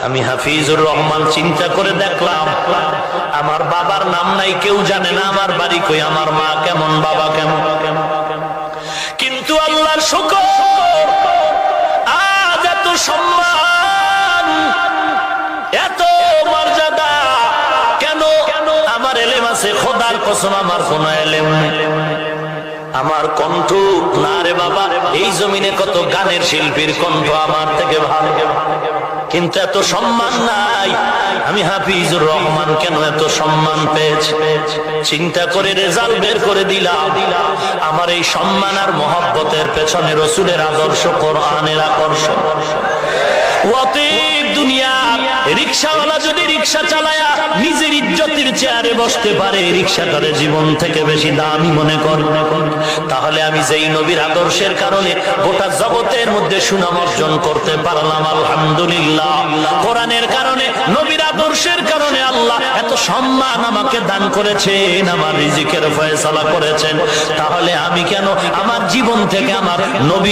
আমি হাফিজুর রহমান চিন্তা করে দেখলাম, আমার বাবার নাম নাই, কেউ জানে না আমার বাড়ি কই, আমার মা কেমন, বাবা কেমন। কিন্তু আল্লাহর শুকর, আজ এত সম্মান, এত মর্যাদা কেন? আমার এলেম আছে, খোদার কসম আমার কোন এলেম নেই। আমার কণ্ঠ না রে বাবা, এই জমিনে কত গানের শিল্পীর কণ্ঠ আমার থেকে ভালো, কিন্তু এত সম্মান নাই। আমি হাফিজুর রহমান কেন এত সম্মান পেয়েছি? চিন্তা করে রেজাল্ট বের করে দিলাম। আমার এই সম্মান আর মহব্বতের পেছনে রসুলের আদর্শ, কোরআনের আকর্ষণ। দুনিয়া রিকশাওয়ালা যদি রিকশা চালায়া নিজের ইজ্জতের চেয়ারে বসতে পারে, রিকশাটারে জীবন থেকে বেশি দামি মনে করে, তাহলে আমি যেই নবীর আদর্শের কারণে গোটা জগতের মধ্যে সুনাম অর্জন করতে পারলাম, আলহামদুলিল্লাহ। কোরআনের কারণে, নবীর আদর্শের কারণে আল্লাহ এত সম্মান আমাকে দান করেছেন, আমার রিজিকের ফয়সালা করেছেন। তাহলে আমি কেন আমার জীবন থেকে আমার নবী